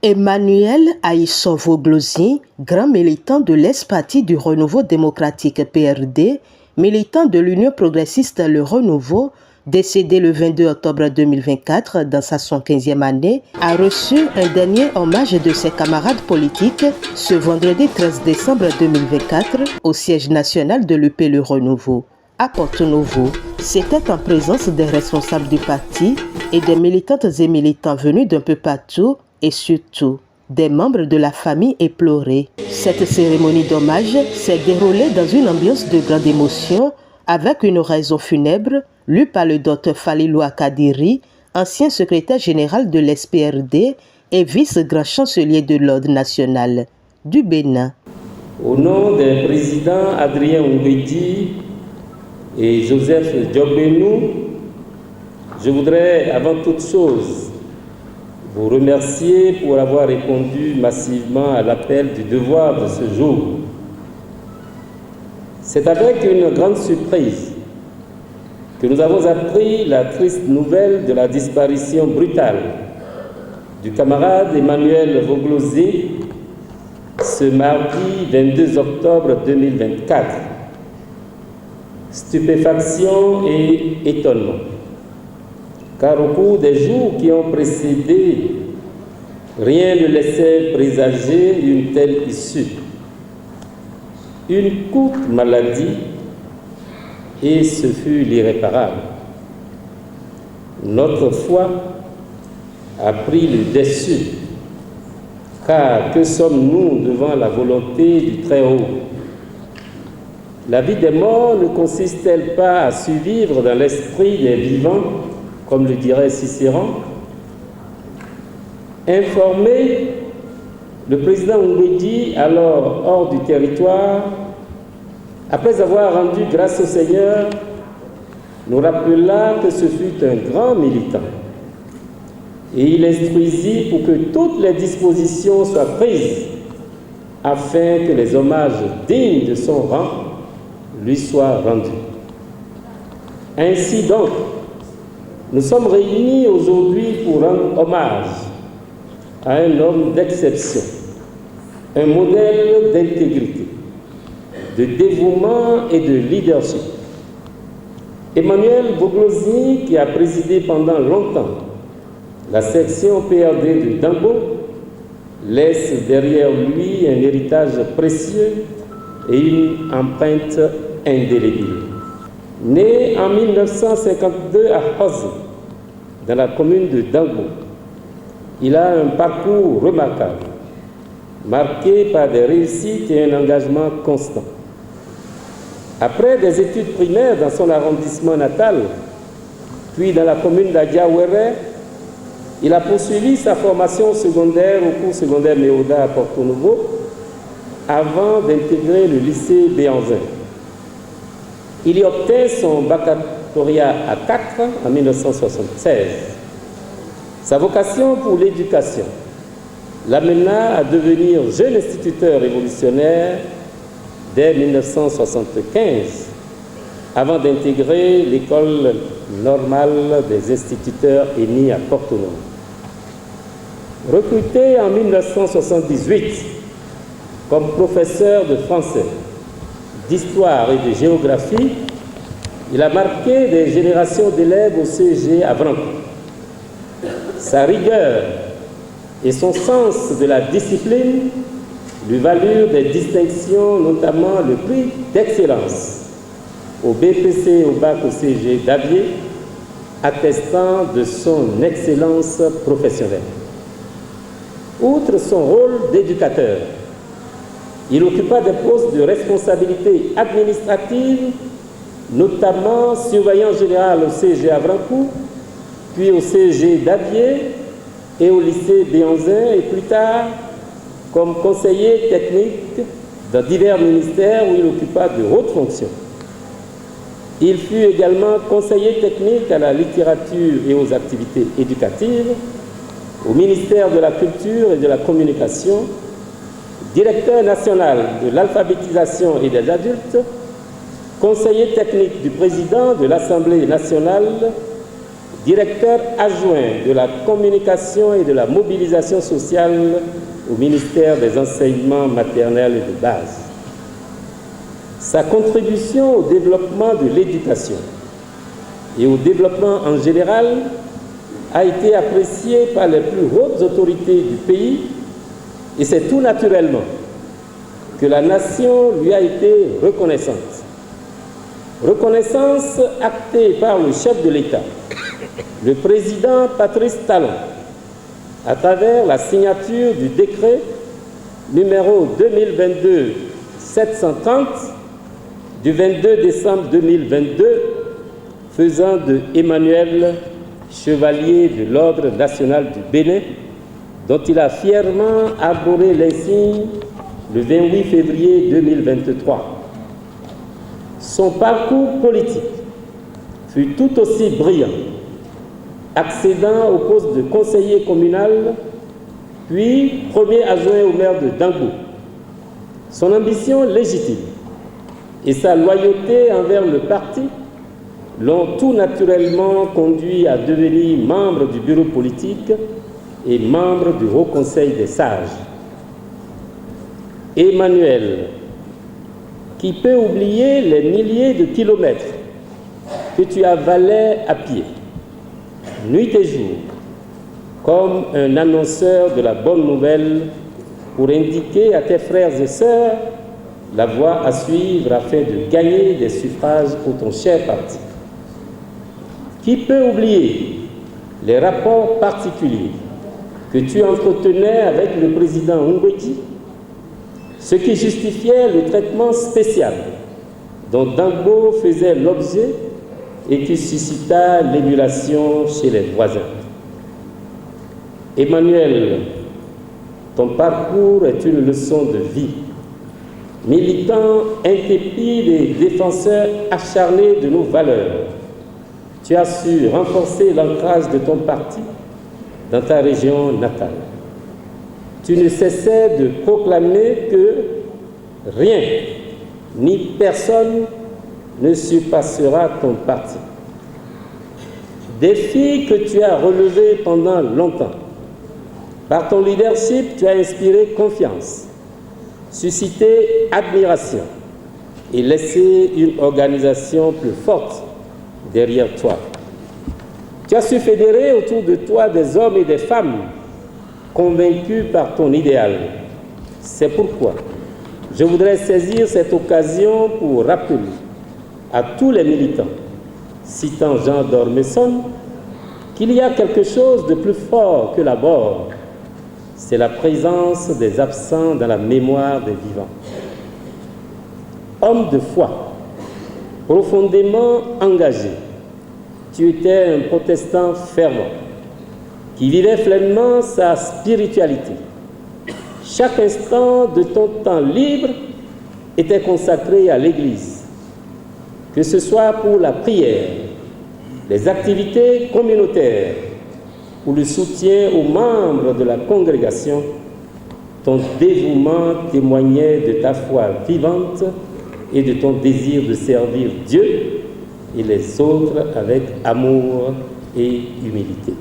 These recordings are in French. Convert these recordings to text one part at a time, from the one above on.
Emmanuel Aïssovo-Glossi, grand militant de l'Ex-Parti du Renouveau démocratique PRD, militant de l'Union progressiste Le Renouveau, décédé le 22 octobre 2024 dans sa 115e année, a reçu un dernier hommage de ses camarades politiques ce vendredi 13 décembre 2024 au siège national de l'UP Le Renouveau. À Porto-Novo, c'était en présence des responsables du parti et des militantes et militants venus d'un peu partout et surtout des membres de la famille éplorée. Cette cérémonie d'hommage s'est déroulée dans une ambiance de grande émotion avec une oraison funèbre lue par le docteur Falilou Kadiri, ancien secrétaire général de l'SPRD et vice-grand chancelier de l'Ordre national du Bénin. Au nom des présidents Adrien Ngwedi et Joseph Diogbenou, je voudrais avant toute chose vous remercier pour avoir répondu massivement à l'appel du devoir de ce jour. C'est avec une grande surprise que nous avons appris la triste nouvelle de la disparition brutale du camarade Emmanuel Voglosi ce mardi 22 octobre 2024. Stupéfaction et étonnement. Car au cours des jours qui ont précédé, rien ne laissait présager une telle issue. Une courte maladie et ce fut l'irréparable. Notre foi a pris le dessus, car que sommes-nous devant la volonté du Très-Haut? La vie des morts ne consiste-t-elle pas à survivre dans l'esprit des vivants, comme le dirait Cicéron? Informé, le président Ngwedi, alors hors du territoire, après avoir rendu grâce au Seigneur, nous rappela que ce fut un grand militant. Et il instruisit pour que toutes les dispositions soient prises afin que les hommages dignes de son rang lui soient rendus. Ainsi donc, nous sommes réunis aujourd'hui pour rendre hommage à un homme d'exception, un modèle d'intégrité, de dévouement et de leadership. Emmanuel Voglosi, qui a présidé pendant longtemps la section PRD de Dambo, laisse derrière lui un héritage précieux et une empreinte indélébile. Né en 1952 à Hoz, dans la commune de Dambo, il a un parcours remarquable, marqué par des réussites et un engagement constant. Après des études primaires dans son arrondissement natal, puis dans la commune d'Adiawere, il a poursuivi sa formation secondaire au cours secondaire Méoda à Porto-Novo avant d'intégrer le lycée Béanzin. Il y obtint son baccalauréat à 4 en 1976. Sa vocation pour l'éducation l'amena à devenir jeune instituteur révolutionnaire dès 1975, avant d'intégrer l'école normale des instituteurs ENI à Porto-Novo. Recruté en 1978 comme professeur de français, d'histoire et de géographie, il a marqué des générations d'élèves au CEG à Avranches. Sa rigueur et son sens de la discipline lui valurent des distinctions, notamment le prix d'excellence au BPC et au bac au CEG d'Avier, attestant de son excellence professionnelle. Outre son rôle d'éducateur, il occupa des postes de responsabilité administrative, notamment surveillant général au CEG Avranches, puis au CEG d'Avier et au lycée Béanzin, et plus tard comme conseiller technique dans divers ministères où il occupa de hautes fonctions. Il fut également conseiller technique à la littérature et aux activités éducatives, au ministère de la Culture et de la Communication, directeur national de l'alphabétisation et des adultes, conseiller technique du président de l'Assemblée nationale, directeur adjoint de la communication et de la mobilisation sociale au ministère des enseignements maternels et de base. Sa contribution au développement de l'éducation et au développement en général a été appréciée par les plus hautes autorités du pays et c'est tout naturellement que la nation lui a été reconnaissante. Reconnaissance actée par le chef de l'État, le président Patrice Talon, à travers la signature du décret numéro 2022-730 du 22 décembre 2022, faisant de Emmanuel chevalier de l'Ordre national du Bénin, dont il a fièrement arboré l'insigne le 28 février 2023. Son parcours politique fut tout aussi brillant, accédant au poste de conseiller communal, puis premier adjoint au maire de Dangbo. Son ambition légitime et sa loyauté envers le parti l'ont tout naturellement conduit à devenir membre du bureau politique et membre du Haut Conseil des sages. Emmanuel, qui peut oublier les milliers de kilomètres que tu avalais à pied, nuit et jour, comme un annonceur de la bonne nouvelle pour indiquer à tes frères et sœurs la voie à suivre afin de gagner des suffrages pour ton cher parti. Qui peut oublier les rapports particuliers que tu entretenais avec le président Ngwedji, ce qui justifiait le traitement spécial dont Dangbo faisait l'objet et qui suscita l'émulation chez les voisins. Emmanuel, ton parcours est une leçon de vie. Militant intrépide et défenseur acharné de nos valeurs, tu as su renforcer l'ancrage de ton parti dans ta région natale. Tu ne cessais de proclamer que rien ni personne ne surpassera ton parti. Défi que tu as relevé pendant longtemps. Par ton leadership, tu as inspiré confiance, suscité admiration et laissé une organisation plus forte derrière toi. Tu as su fédérer autour de toi des hommes et des femmes convaincus par ton idéal. C'est pourquoi je voudrais saisir cette occasion pour rappeler à tous les militants, citant Jean d'Ormesson, qu'il y a quelque chose de plus fort que la mort. C'est la présence des absents dans la mémoire des vivants. Homme de foi, profondément engagé, tu étais un protestant fervent qui vivait pleinement sa spiritualité. Chaque instant de ton temps libre était consacré à l'Église, que ce soit pour la prière, les activités communautaires ou le soutien aux membres de la congrégation. Ton dévouement témoignait de ta foi vivante et de ton désir de servir Dieu et les autres avec amour et humilité.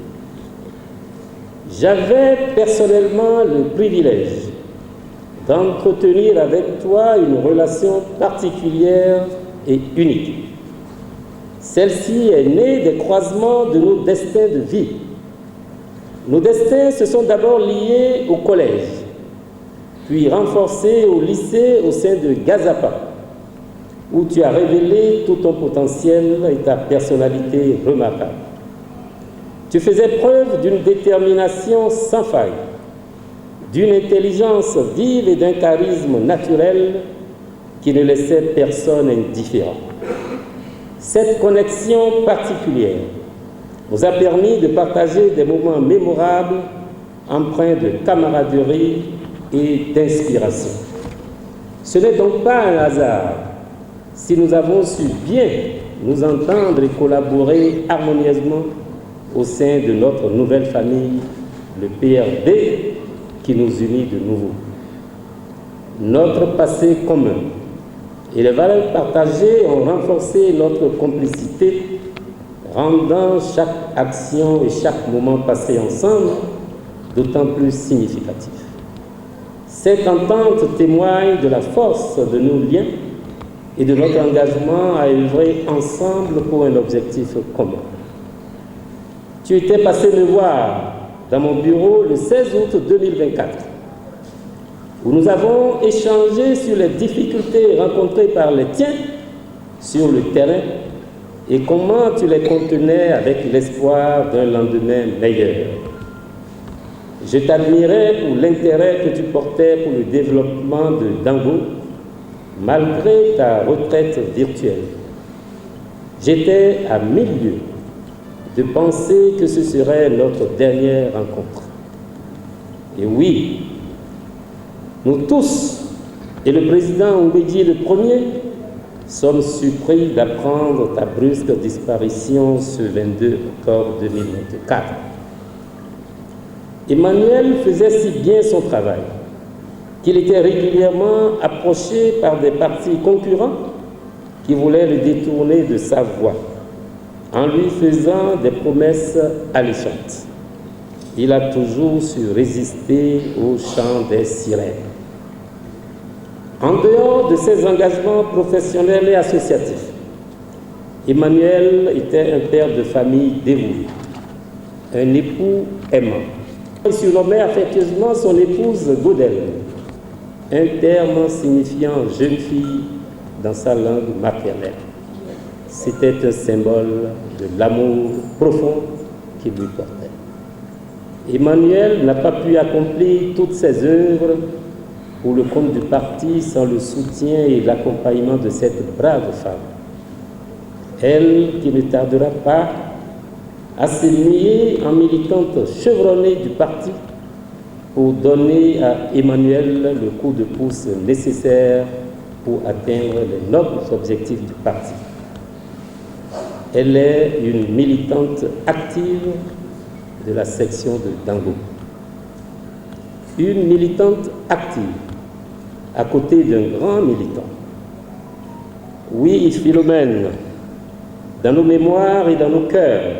J'avais personnellement le privilège d'entretenir avec toi une relation particulière et unique. Celle-ci est née des croisements de nos destins de vie. Nos destins se sont d'abord liés au collège, puis renforcés au lycée au sein de Gazapa, où tu as révélé tout ton potentiel et ta personnalité remarquable. Tu faisais preuve d'une détermination sans faille, d'une intelligence vive et d'un charisme naturel qui ne laissait personne indifférent. Cette connexion particulière nous a permis de partager des moments mémorables empreints de camaraderie et d'inspiration. Ce n'est donc pas un hasard si nous avons su bien nous entendre et collaborer harmonieusement au sein de notre nouvelle famille, le PRD, qui nous unit de nouveau. Notre passé commun et les valeurs partagées ont renforcé notre complicité, rendant chaque action et chaque moment passé ensemble d'autant plus significatif. Cette entente témoigne de la force de nos liens et de notre engagement à œuvrer ensemble pour un objectif commun. Tu étais passé me voir dans mon bureau le 16 août 2024, où nous avons échangé sur les difficultés rencontrées par les tiens sur le terrain et comment tu les contenais avec l'espoir d'un lendemain meilleur. Je t'admirais pour l'intérêt que tu portais pour le développement de Dango, malgré ta retraite virtuelle. J'étais à 1000 lieues de penser que ce serait notre dernière rencontre. Et oui, nous tous, et le président Mbédié le premier, sommes surpris d'apprendre ta brusque disparition ce 22 octobre 2024. Emmanuel faisait si bien son travail qu'il était régulièrement approché par des partis concurrents qui voulaient le détourner de sa voie en lui faisant des promesses alléchantes. Il a toujours su résister au chant des sirènes. En dehors de ses engagements professionnels et associatifs, Emmanuel était un père de famille dévoué, un époux aimant. Il surnommait affectueusement son épouse Godel, un terme signifiant jeune fille dans sa langue maternelle. C'était un symbole de l'amour profond qu'il lui portait. Emmanuel n'a pas pu accomplir toutes ses œuvres pour le compte du parti sans le soutien et l'accompagnement de cette brave femme. Elle qui ne tardera pas à se nier en militante chevronnée du parti pour donner à Emmanuel le coup de pouce nécessaire pour atteindre les nobles objectifs du parti. Elle est une militante active de la section de Dango. Une militante active à côté d'un grand militant. Oui, Philomène, dans nos mémoires et dans nos cœurs,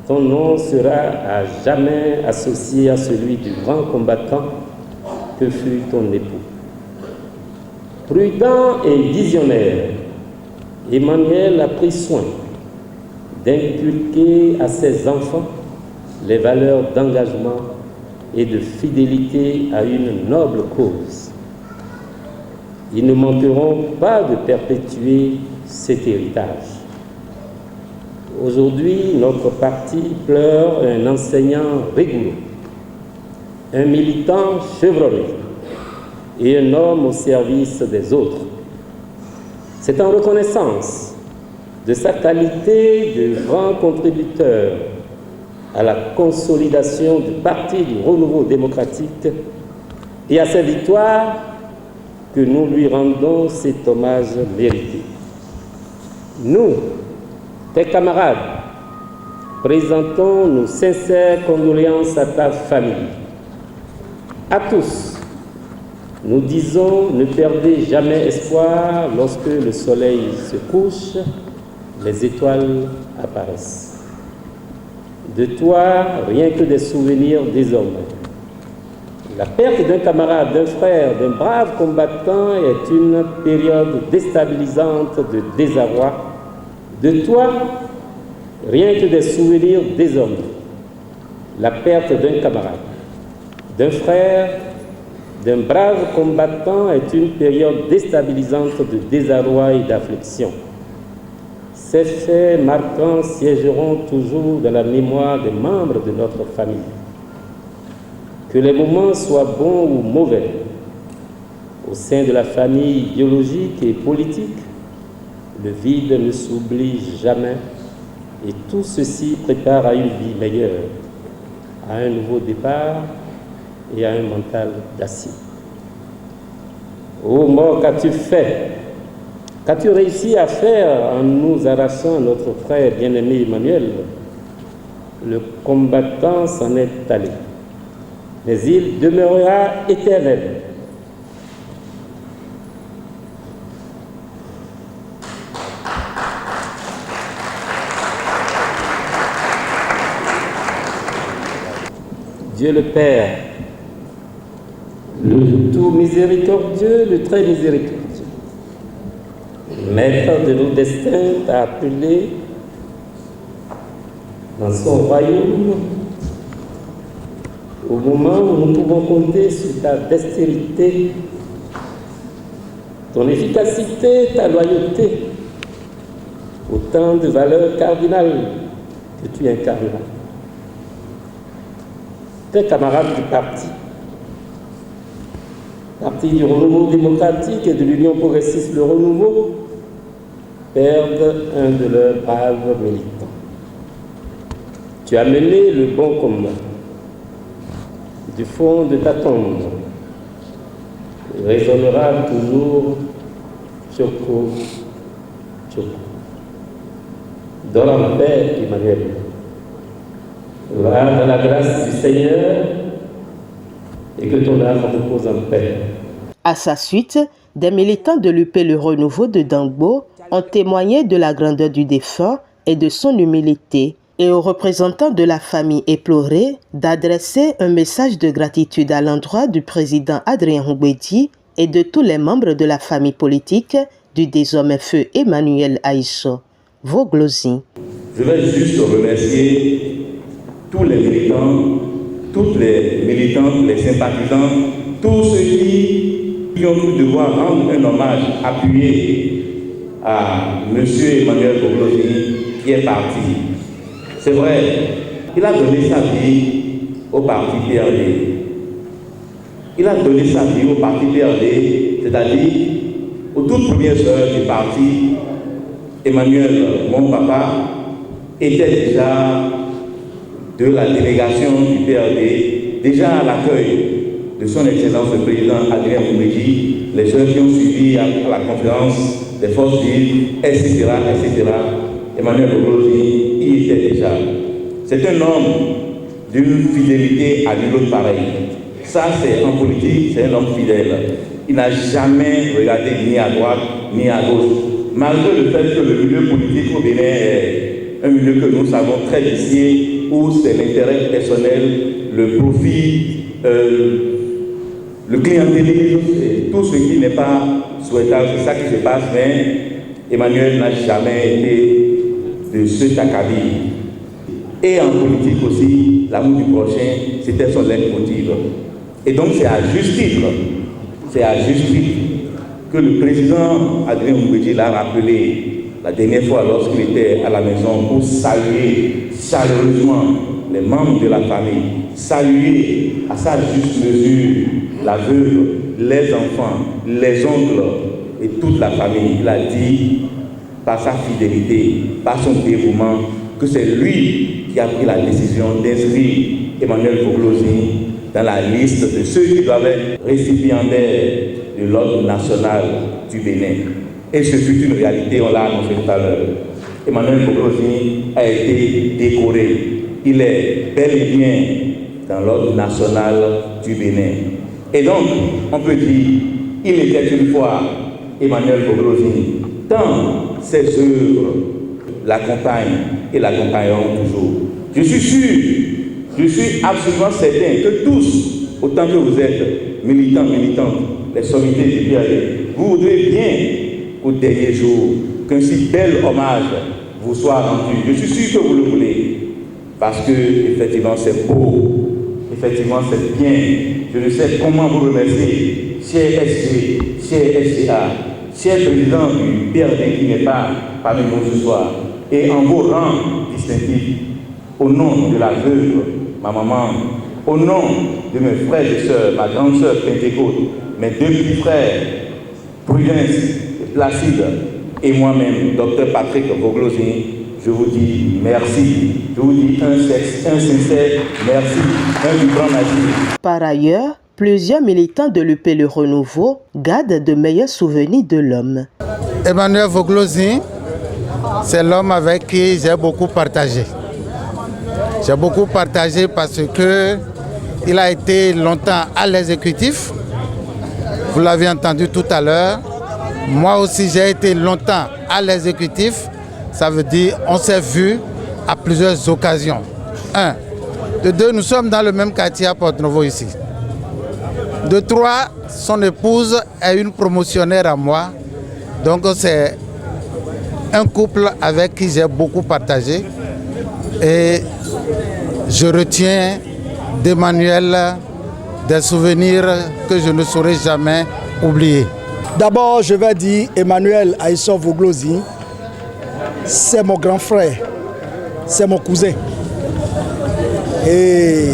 ton nom sera à jamais associé à celui du grand combattant que fut ton époux. Prudent et visionnaire, Emmanuel a pris soin d'inculquer à ses enfants les valeurs d'engagement et de fidélité à une noble cause. Ils ne manqueront pas de perpétuer cet héritage. Aujourd'hui, notre parti pleure un enseignant rigoureux, un militant chevronné et un homme au service des autres. C'est en reconnaissance de sa qualité de grand contributeur à la consolidation du Parti du Renouveau démocratique et à ses victoires que nous lui rendons cet hommage mérité. Nous, tes camarades, présentons nos sincères condoléances à ta famille. À tous, nous disons ne perdez jamais espoir lorsque le soleil se couche, les étoiles apparaissent. De toi, rien que des souvenirs désormais. La perte d'un camarade, d'un frère, d'un brave combattant est une période déstabilisante de désarroi. De toi, rien que des souvenirs désormais. La perte d'un camarade, d'un frère, d'un brave combattant est une période déstabilisante de désarroi et d'affliction. Ces faits marquants siégeront toujours dans la mémoire des membres de notre famille. Que les moments soient bons ou mauvais, au sein de la famille biologique et politique, le vide ne s'oublie jamais et tout ceci prépare à une vie meilleure, à un nouveau départ et à un mental d'acier. Ô mort, qu'as-tu fait? Qu'as-tu réussi à faire en nous arrachant notre frère bien-aimé Emmanuel? Le combattant s'en est allé, mais il demeurera éternel. Dieu le Père, le tout miséricordieux, le très miséricordieux, maître de nos destins, t'a appelé dans son royaume au moment où nous pouvons compter sur ta dextérité, ton efficacité, ta loyauté, autant de valeurs cardinales que tu incarnes. Tes camarades du parti du renouveau démocratique et de l'Union progressiste Le Renouveau, perdent un de leurs braves militants. Tu as mené le bon combat. Du fond de ta tombe résonnera toujours Tchoko, Tchoko. Dors en paix, Emmanuel. Va dans la grâce du Seigneur et que ton âme repose en paix. À sa suite, des militants de l'UP Le Renouveau de Dangbo ont témoigné de la grandeur du défunt et de son humilité, et aux représentants de la famille éplorée d'adresser un message de gratitude à l'endroit du président Adrien Ngouedi et de tous les membres de la famille politique du désormais feu Emmanuel Aïsso. Voglosi. Je vais juste remercier tous les militants, toutes les militantes, les sympathisants, tous ceux qui ont cru devoir rendre un hommage appuyé à M. Emmanuel Voglosi qui est parti. C'est vrai, il a donné sa vie au parti PRD. Il a donné sa vie au parti PRD, c'est-à-dire aux toutes premières heures du parti. Emmanuel, mon papa, était déjà de la délégation du PRD, déjà à l'accueil de son Excellence le Président Adrien Ngouedi, les jeunes qui ont suivi à la conférence des forces vives, etc., etc. Emmanuel Voglosi y était déjà. C'est un homme d'une fidélité à nul autre pareil. Ça, c'est en politique, c'est un homme fidèle. Il n'a jamais regardé ni à droite ni à gauche. Malgré le fait que le milieu politique au Bénin est un milieu que nous savons très vicié, où c'est l'intérêt personnel, le profit, le clientélisme, et tout ce qui n'est pas souhaitable, c'est ça qui se passe, mais Emmanuel n'a jamais été de ce acabit. Et en politique aussi, l'amour du prochain, c'était son leitmotiv. Et donc c'est à juste titre que le président Adrien Ngouedi l'a rappelé la dernière fois lorsqu'il était à la maison pour saluer chaleureusement les membres de la famille, saluer à sa juste mesure la veuve, les enfants, les oncles et toute la famille. Il a dit, par sa fidélité, par son dévouement, que c'est lui qui a pris la décision d'inscrire Emmanuel Voglosi dans la liste de ceux qui doivent être récipiendaires de l'ordre national du Bénin. Et ce fut une réalité, on l'a annoncé tout à l'heure. Emmanuel Voglosi a été décoré. Il est bel et bien dans l'ordre national du Bénin. Et donc, on peut dire, il était une fois Emmanuel Voglosi, tant ses œuvres l'accompagnent et l'accompagneront toujours. Je suis absolument certain que tous, autant que vous êtes militants, militantes, les sommités du PRD, vous voudrez bien qu'au dernier jour, qu'un si bel hommage vous soit rendu. Je suis sûr que vous le voulez, parce que effectivement c'est beau, effectivement c'est bien. Je ne sais comment vous remercier, cher SG, cher SCA, cher président du PRD qui n'est pas parmi nous ce soir, et en vos rangs distinctifs, au nom de la veuve, ma maman, au nom de mes frères et sœurs, ma grande sœur Pentecôte, mes deux petits frères, Prudence, Placide, et moi-même, Dr Patrick Voglosi, je vous dis merci. Je vous dis un sincère merci, un vibrant merci. Par ailleurs, plusieurs militants de l'UP Le Renouveau gardent de meilleurs souvenirs de l'homme. Emmanuel Voglosi, c'est l'homme avec qui j'ai beaucoup partagé. J'ai beaucoup partagé parce qu'il a été longtemps à l'exécutif. Vous l'avez entendu tout à l'heure. Moi aussi, j'ai été longtemps à l'exécutif. Ça veut dire qu'on s'est vu à plusieurs occasions. De 2, nous sommes dans le même quartier à Porto-Novo ici. De 3, son épouse est une promotionnaire à moi. Donc c'est un couple avec qui j'ai beaucoup partagé. Et je retiens d'Emmanuel des souvenirs que je ne saurais jamais oublier. D'abord, je vais dire Emmanuel Aïssov Voglosi, c'est mon grand frère, c'est mon cousin. Et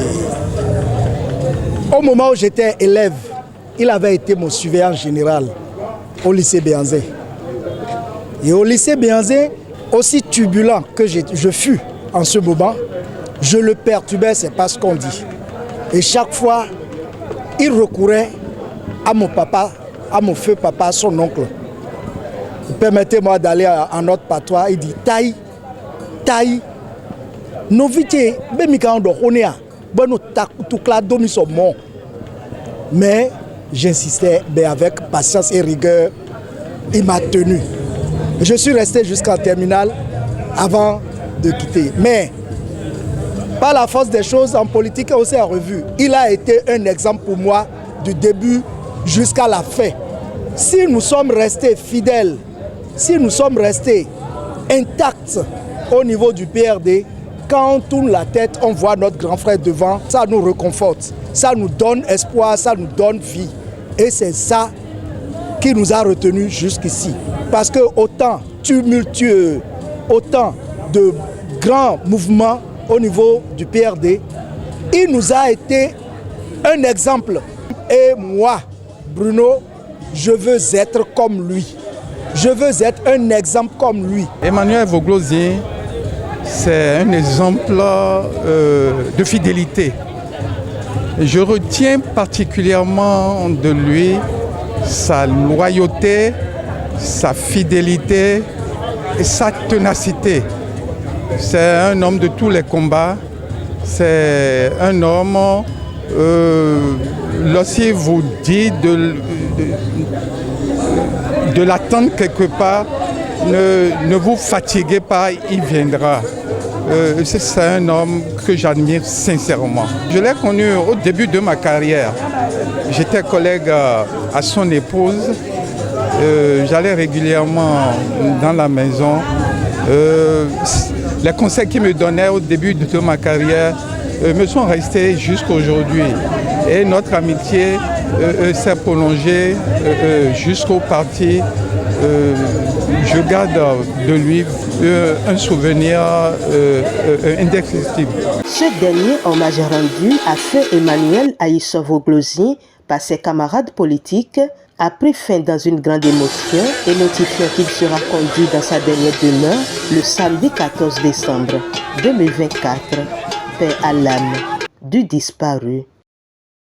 au moment où j'étais élève, il avait été mon surveillant général au lycée Béanzé. Et au lycée Béanzé, aussi turbulent que je fus en ce moment, je le perturbais, c'est pas ce qu'on dit. Et chaque fois, il recourait à mon papa, à mon feu papa, son oncle. Permettez-moi d'aller en notre patois, il dit taille, taille. Nos vitiers, mais j'insistais, avec patience et rigueur, il m'a tenu. Je suis resté jusqu'en terminale avant de quitter. Mais par la force des choses, en politique aussi à revue, il a été un exemple pour moi du début jusqu'à la fin. Si nous sommes restés fidèles, si nous sommes restés intacts au niveau du PRD, quand on tourne la tête, on voit notre grand frère devant, ça nous réconforte, ça nous donne espoir, ça nous donne vie. Et c'est ça qui nous a retenus jusqu'ici. Parce que autant tumultueux, autant de grands mouvements au niveau du PRD, il nous a été un exemple. Et moi, Bruno, je veux être comme lui. Je veux être un exemple comme lui. Emmanuel Voglosi, c'est un exemple de fidélité. Je retiens particulièrement de lui sa loyauté, sa fidélité et sa ténacité. C'est un homme de tous les combats. C'est un homme, lorsqu'il vous dit de l'attendre quelque part, ne vous fatiguez pas, il viendra. C'est un homme que j'admire sincèrement. Je l'ai connu au début de ma carrière. J'étais collègue à son épouse. J'allais régulièrement dans la maison. Les conseils qu'il me donnait au début de ma carrière me sont restés jusqu'à aujourd'hui. Et notre amitié s'est prolongée jusqu'au parti. Je garde de lui un souvenir indescriptible. Ce dernier hommage rendu à feu Emmanuel Aïssov Voglosi par ses camarades politiques a pris fin dans une grande émotion et notifiant qu'il sera conduit dans sa dernière demeure le samedi 14 décembre 2024. Paix à l'âme du disparu.